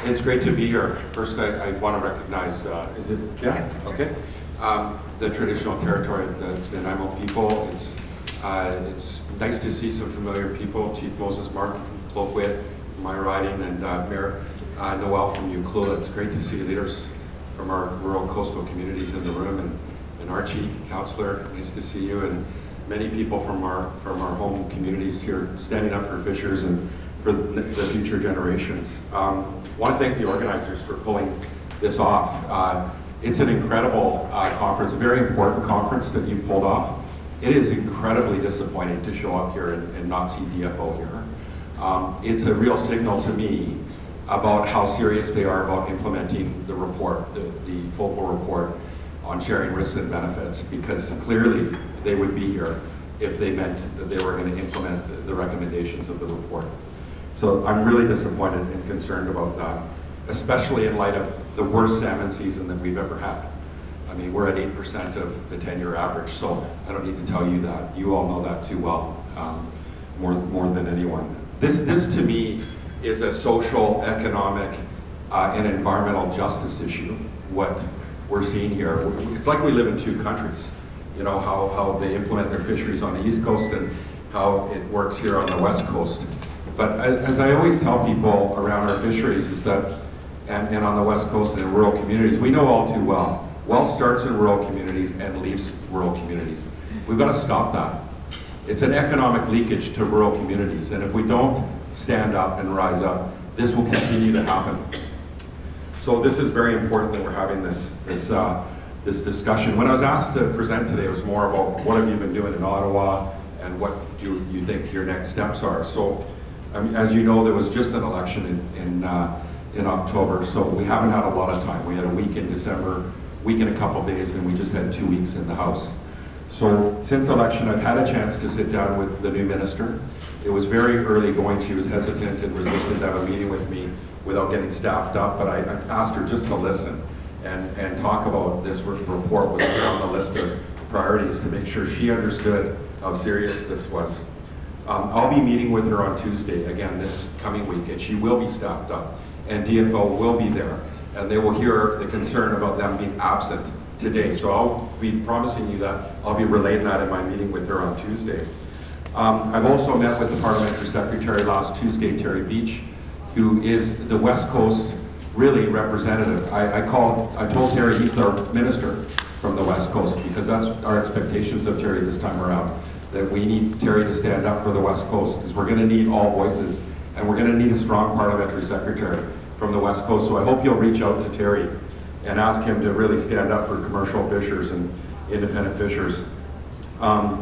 It's great to be here. First, I want to recognize, is it Jen? Okay. The traditional territory, the Nanaimo people. It's nice to see some familiar people. Chief Moses Martin from Cloquet, from my riding, and Mayor Noel from Ucluelet. It's great to see leaders from our rural coastal communities in the room, and Archie, Councillor, nice to see you, and many people from our home communities here standing up for fishers and for the future generations. I want to thank the organizers for pulling this off. It's an incredible conference, a very important conference that you pulled off. It is incredibly disappointing to show up here and not see DFO here. It's a real signal to me about how serious they are about implementing the report, the FOPO report on sharing risks and benefits, because clearly they would be here if they meant that they were going to implement the recommendations of the report. So I'm really disappointed and concerned about that, especially in light of the worst salmon season that we've ever had. I mean, we're at 8% of the 10-year average, so I don't need to tell you that. You all know that too well, more than anyone. This to me is a social, economic, and environmental justice issue, what we're seeing here. It's like we live in two countries. You know, how they implement their fisheries on the East Coast and how it works here on the West Coast. But as I always tell people around our fisheries is that, and on the West Coast and in rural communities, we know all too well, wealth starts in rural communities and leaves rural communities. We've got to stop that. It's an economic leakage to rural communities, and if we don't stand up and rise up, this will continue to happen. So this is very important that we're having this discussion. When I was asked to present today, it was more about what have you been doing in Ottawa and what do you think your next steps are. So as you know, there was just an election in October, so we haven't had a lot of time. We had a week in December, week and a couple of days, and we just had 2 weeks in the House. So since election, I've had a chance to sit down with the new minister. It was very early going. She was hesitant and resistant to have a meeting with me without getting staffed up, but I asked her just to listen and talk about this report was on the list of priorities to make sure she understood how serious this was. I'll be meeting with her on Tuesday, again, this coming week, and she will be staffed up, and DFO will be there, and they will hear the concern about them being absent today. So I'll be promising you that I'll be relaying that in my meeting with her on Tuesday. I've also met with the Parliamentary Secretary last Tuesday, Terry Beach, who is the West Coast really representative. I told Terry he's our minister from the West Coast, because that's our expectations of Terry this time around, that we need Terry to stand up for the West Coast, because we're going to need all voices, and we're going to need a strong Parliamentary Secretary from the West Coast. So I hope you'll reach out to Terry and ask him to really stand up for commercial fishers and independent fishers. I've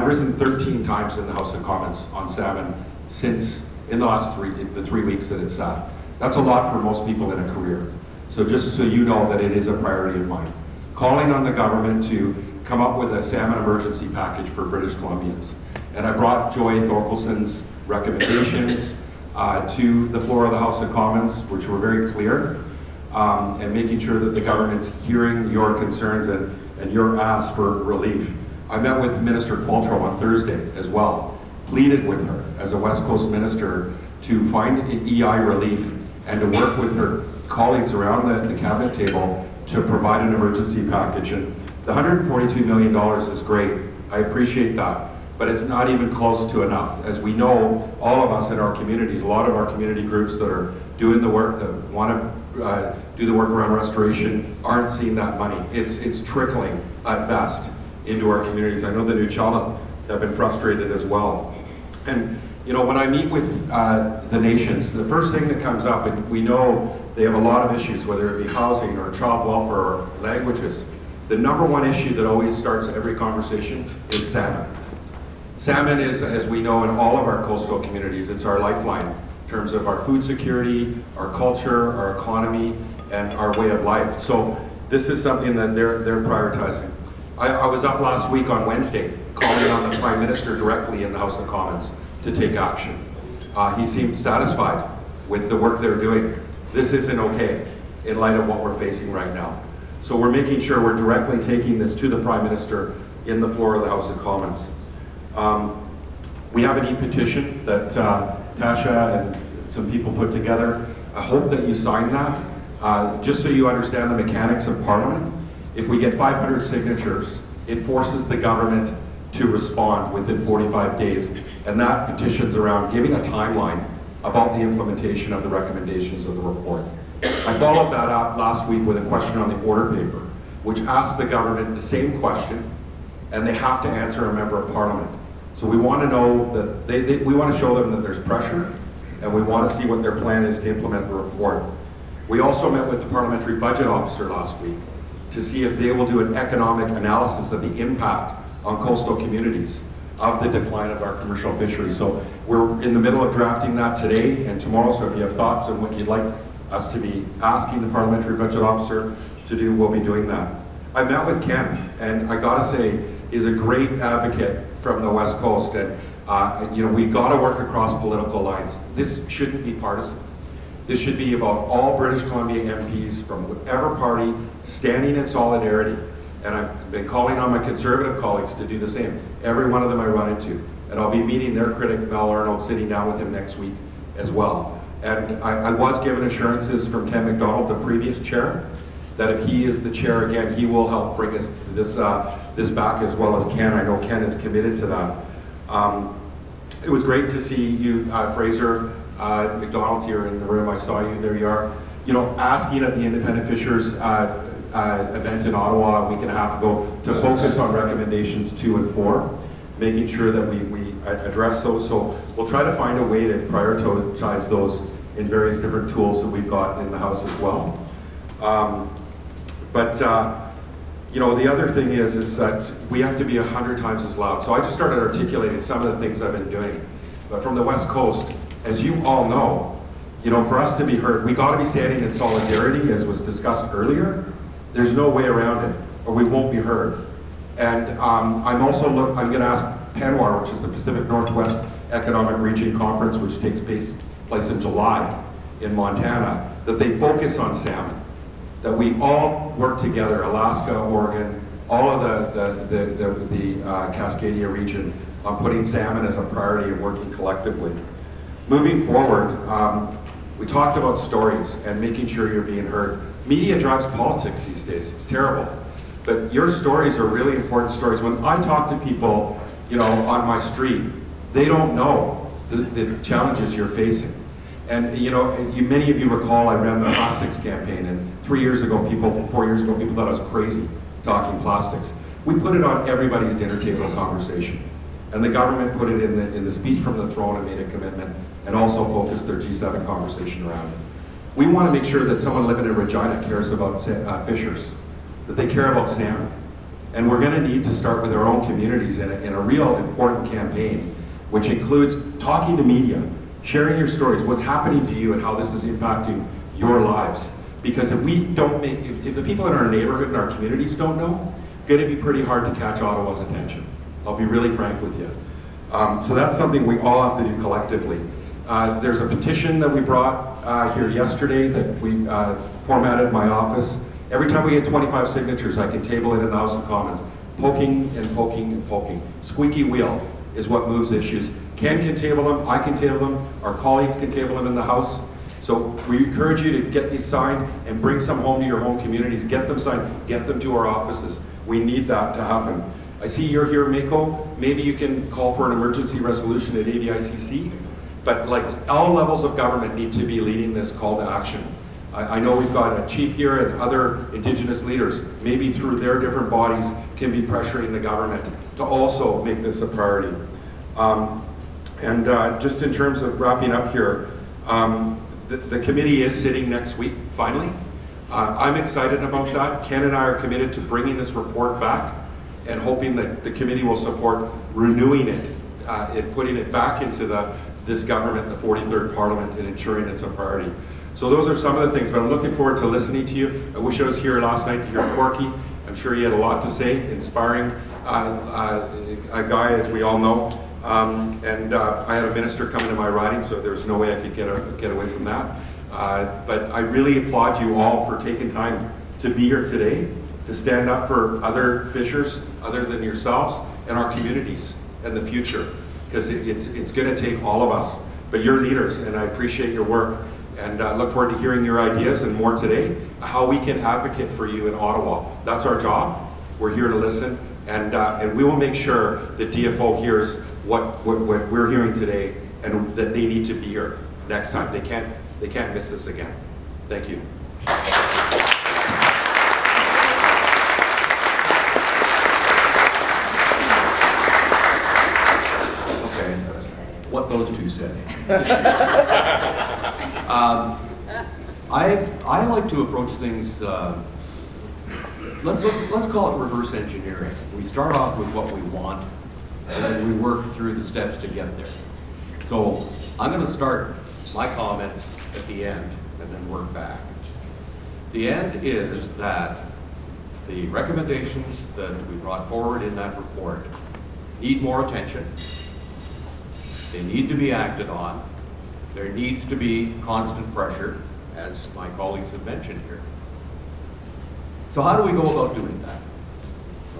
risen 13 times in the House of Commons on salmon since in the last 3 weeks that it's sat. That's a lot for most people in a career. So just so you know that it is a priority of mine. Calling on the government to come up with a salmon emergency package for British Columbians. And I brought Joy Thorkelson's recommendations to the floor of the House of Commons, which were very clear, and making sure that the government's hearing your concerns and your ask for relief. I met with Minister Qualtrough on Thursday as well, pleaded with her as a West Coast minister to find EI relief and to work with her colleagues around the cabinet table to provide an emergency package. And the $142 million is great. I appreciate that, but it's not even close to enough. As we know, all of us in our communities, a lot of our community groups that are doing the work, that want to do the work around restoration, aren't seeing that money. It's trickling at best into our communities. I know the Nutshella have been frustrated as well. And you know, when I meet with the nations, the first thing that comes up, and we know they have a lot of issues, whether it be housing or child welfare or languages, the number one issue that always starts every conversation is salmon. Salmon is, as we know in all of our coastal communities, it's our lifeline in terms of our food security, our culture, our economy, and our way of life. So this is something that they're prioritizing. I was up last week on Wednesday calling on the Prime Minister directly in the House of Commons to take action. He seemed satisfied with the work they're doing. This isn't okay in light of what we're facing right now. So we're making sure we're directly taking this to the Prime Minister in the floor of the House of Commons. We have an e-petition that Tasha and some people put together. I hope that you sign that. Just so you understand the mechanics of Parliament, if we get 500 signatures, it forces the government to respond within 45 days. And that petition's around giving a timeline about the implementation of the recommendations of the report. I followed that up last week with a question on the order paper, which asks the government the same question, and they have to answer a member of Parliament. So we want to know that we want to show them that there's pressure, and we want to see what their plan is to implement the report. We also met with the Parliamentary Budget Officer last week to see if they will do an economic analysis of the impact on coastal communities of the decline of our commercial fisheries. So we're in the middle of drafting that today and tomorrow, so if you have thoughts on what you'd like us to be asking the Parliamentary Budget Officer to do, we'll be doing that. I met with Ken, and I gotta say, he's a great advocate from the West Coast, and you know, we gotta work across political lines. This shouldn't be partisan. This should be about all British Columbia MPs from whatever party standing in solidarity, and I've been calling on my Conservative colleagues to do the same. Every one of them I run into, and I'll be meeting their critic, Mel Arnold, sitting down with him next week as well. And I was given assurances from Ken McDonald, the previous chair, that if he is the chair again, he will help bring us this back, as well as Ken. I know Ken is committed to that. It was great to see you, Fraser McDonald, here in the room. I saw you, there you are. You know, asking at the Independent Fishers event in Ottawa a week and a half ago to focus on recommendations 2 and 4, making sure that we address those. So we'll try to find a way to prioritize those in various different tools that we've got in the House as well. You know, the other thing is that we have to be 100 times as loud. So I just started articulating some of the things I've been doing. But from the West Coast, as you all know, you know, for us to be heard, we got to be standing in solidarity, as was discussed earlier. There's no way around it, or we won't be heard. And I'm going to ask PNWAR, which is the Pacific Northwest Economic Region Conference, which takes place in July in Montana, that they focus on salmon. That we all work together, Alaska, Oregon, all of the Cascadia region, on putting salmon as a priority and working collectively. Moving forward, we talked about stories and making sure you're being heard. Media drives politics these days, it's terrible. But your stories are really important stories. When I talk to people, you know, on my street, they don't know the challenges you're facing. And you know, many of you recall I ran the plastics campaign, and 4 years ago, people thought I was crazy talking plastics. We put it on everybody's dinner table conversation. And the government put it in the speech from the throne and made a commitment, and also focused their G7 conversation around it. We want to make sure that someone living in Regina cares about fishers, that they care about salmon. And we're going to need to start with our own communities in a real important campaign, which includes talking to media, sharing your stories, what's happening to you and how this is impacting your lives. Because if the people in our neighborhood and our communities don't know, it's going to be pretty hard to catch Ottawa's attention. I'll be really frank with you. So that's something we all have to do collectively. There's a petition that we brought here yesterday that we formatted in my office. Every time we get 25 signatures, I can table it in the House of Commons. Poking and poking and poking. Squeaky wheel is what moves issues. Ken can table them, I can table them, our colleagues can table them in the House. So we encourage you to get these signed and bring some home to your home communities. Get them signed, get them to our offices. We need that to happen. I see you're here, Mako. Maybe you can call for an emergency resolution at AVICC. But like, all levels of government need to be leading this call to action. I know we've got a chief here and other Indigenous leaders, maybe through their different bodies, can be pressuring the government to also make this a priority. Just in terms of wrapping up here, the committee is sitting next week, finally. I'm excited about that. Ken and I are committed to bringing this report back and hoping that the committee will support renewing it and putting it back into this government, the 43rd Parliament, and ensuring it's a priority. So those are some of the things, but I'm looking forward to listening to you. I wish I was here last night to hear Corky. I'm sure he had a lot to say, inspiring a guy, as we all know. I had a minister come into my riding, so there was no way I could get away from that. But I really applaud you all for taking time to be here today, to stand up for other fishers, other than yourselves, and our communities and the future. Because it's going to take all of us but you're leaders, and I appreciate your work, and look forward to hearing your ideas and more today, how we can advocate for you in Ottawa. That's our job. We're here to listen, and we will make sure that DFO hears what we're hearing today, and that they need to be here next time. They can't miss this again. Thank you. Okay, what those two said. I like to approach things. Let's call it reverse engineering. We start off with what we want, and then we work through the steps to get there. So I'm going to start my comments at the end and then work back. The end is that the recommendations that we brought forward in that report need more attention. They need to be acted on. There needs to be constant pressure, as my colleagues have mentioned here. So how do we go about doing that?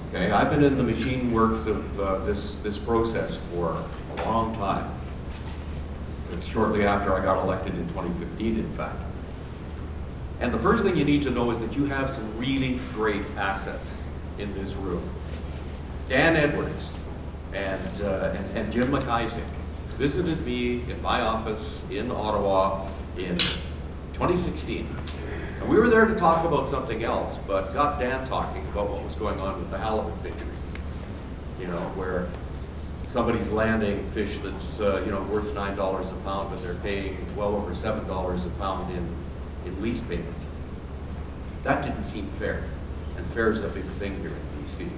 Okay, I've been in the machine works of this process for a long time. It's shortly after I got elected in 2015, in fact. And the first thing you need to know is that you have some really great assets in this room. Dan Edwards and Jim McIsaac visited me in my office in Ottawa in 2016. And we were there to talk about something else, but got Dan talking about what was going on with the halibut fishery. You know, where somebody's landing fish that's worth $9 a pound, but they're paying well over $7 a pound in lease payments. That didn't seem fair, and fair is a big thing here in BC.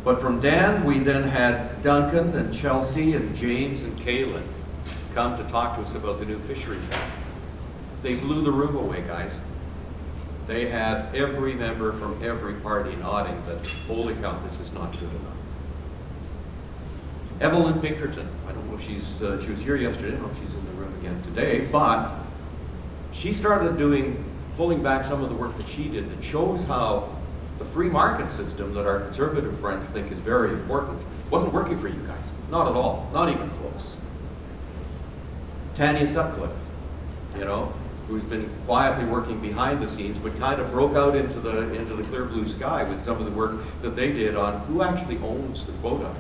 But from Dan, we then had Duncan and Chelsea and James and Kaylin come to talk to us about the new Fisheries Act. They blew the room away, guys. They had every member from every party nodding that, holy cow, this is not good enough. Evelyn Pinkerton, I don't know if she was here yesterday, I don't know if she's in the room again today, but she started pulling back some of the work that she did that shows how the free market system that our conservative friends think is very important wasn't working for you guys. Not at all, not even close. Tanya Sutcliffe, who's been quietly working behind the scenes, but kind of broke out into the clear blue sky with some of the work that they did on who actually owns the quota.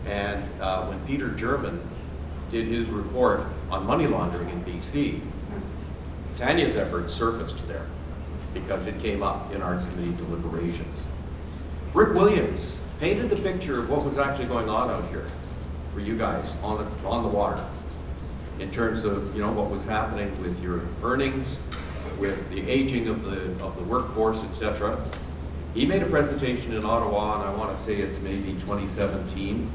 And when Peter German did his report on money laundering in BC, Tanya's efforts surfaced there because it came up in our committee deliberations. Rick Williams painted the picture of what was actually going on out here for you guys on the water, in terms of what was happening with your earnings, with the aging of the workforce, etc. He made a presentation in Ottawa, and I want to say it's maybe 2017.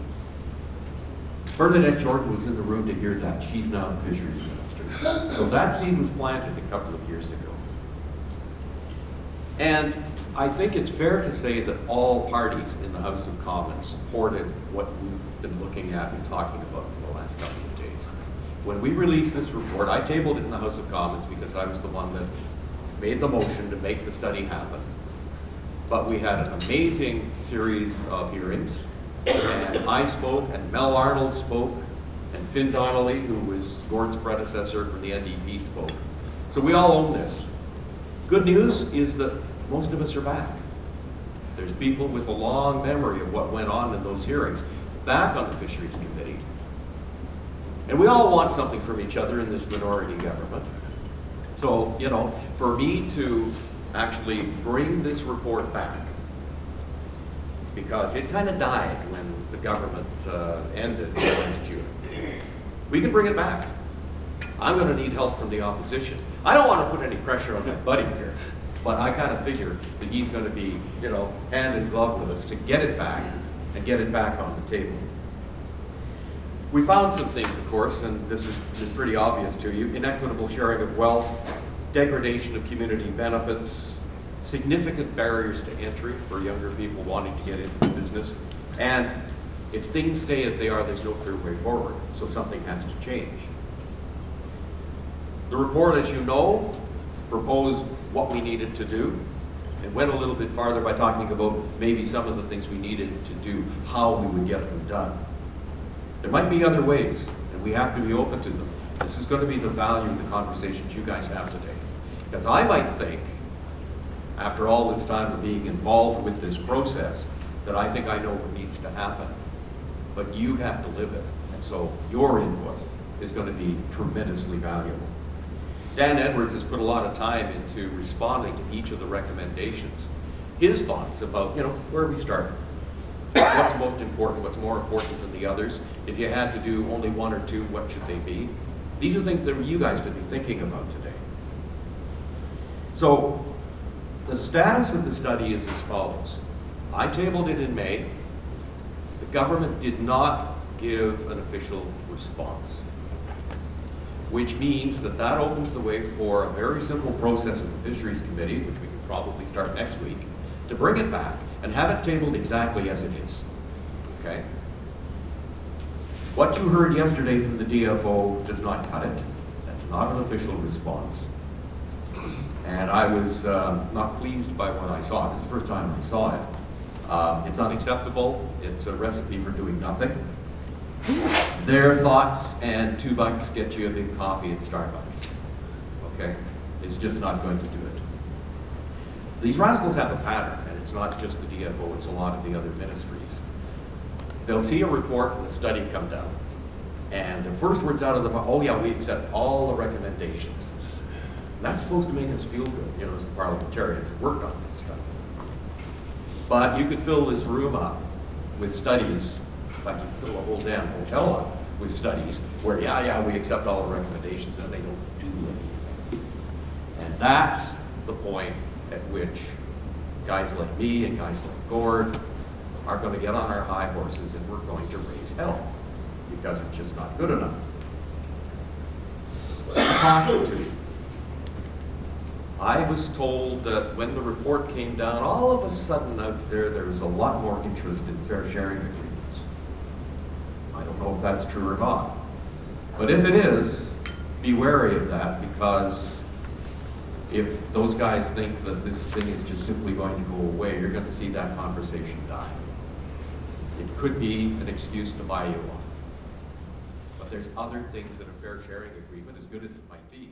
Bernadette Jordan was in the room to hear that. She's now the Fisheries Minister. So that seed was planted a couple of years ago. And I think it's fair to say that all parties in the House of Commons supported what we've been looking at and talking about for the last couple of days. When we released this report, I tabled it in the House of Commons because I was the one that made the motion to make the study happen. But we had an amazing series of hearings, and I spoke, and Mel Arnold spoke, and Finn Donnelly, who was Gord's predecessor from the NDP, spoke. So we all own this. Good news is that most of us are back. There's people with a long memory of what went on in those hearings back on the Fisheries Committee. And we all want something from each other in this minority government. So, for me to actually bring this report back, because it kind of died when the government ended last June. We can bring it back. I'm going to need help from the opposition. I don't want to put any pressure on my buddy here, but I kind of figure that he's going to be, hand in glove with us to get it back and get it back on the table. We found some things, of course, and this has been pretty obvious to you: inequitable sharing of wealth, degradation of community benefits, significant barriers to entry for younger people wanting to get into the business, and if things stay as they are, there's no clear way forward, so something has to change. The report, as you know, proposed what we needed to do and went a little bit farther by talking about maybe some of the things we needed to do, how we would get them done. There might be other ways, and we have to be open to them. This is going to be the value of the conversations you guys have today. Because I might think, after all this time of being involved with this process, that I think I know what needs to happen. But you have to live it. And so your input is going to be tremendously valuable. Dan Edwards has put a lot of time into responding to each of the recommendations. His thoughts about, where we start. What's most important, what's more important than the others. If you had to do only one or two, what should they be? These are things that you guys should be thinking about today. So, the status of the study is as follows. I tabled it in May. The government did not give an official response, which means that that opens the way for a very simple process of the Fisheries Committee, which we can probably start next week, to bring it back and have it tabled exactly as it is, okay? What you heard yesterday from the DFO does not cut it. That's not an official response. And I was not pleased by what I saw. This is the first time I saw it. It's unacceptable. It's a recipe for doing nothing. Their thoughts and $2 get you a big coffee at Starbucks, okay? It's just not going to do it. These rascals have a pattern, and it's not just the DFO, it's a lot of the other ministries. They'll see a report and a study come down, and the first words out of the mouth, oh yeah, we accept all the recommendations. That's supposed to make us feel good, as the parliamentarians who work on this stuff. But you could fill this room up with studies, in fact, you could fill a whole damn hotel up with studies where, yeah, we accept all the recommendations, and they don't do anything. And that's the point at which guys like me and guys like Gord are going to get on our high horses and we're going to raise hell because it's just not good enough. Caution to you. I was told that when the report came down, all of a sudden out there was a lot more interest in fair sharing agreements. I don't know if that's true or not. But if it is, be wary of that, because if those guys think that this thing is just simply going to go away, you're going to see that conversation die. It could be an excuse to buy you off. But there's other things that a fair sharing agreement, as good as it might be,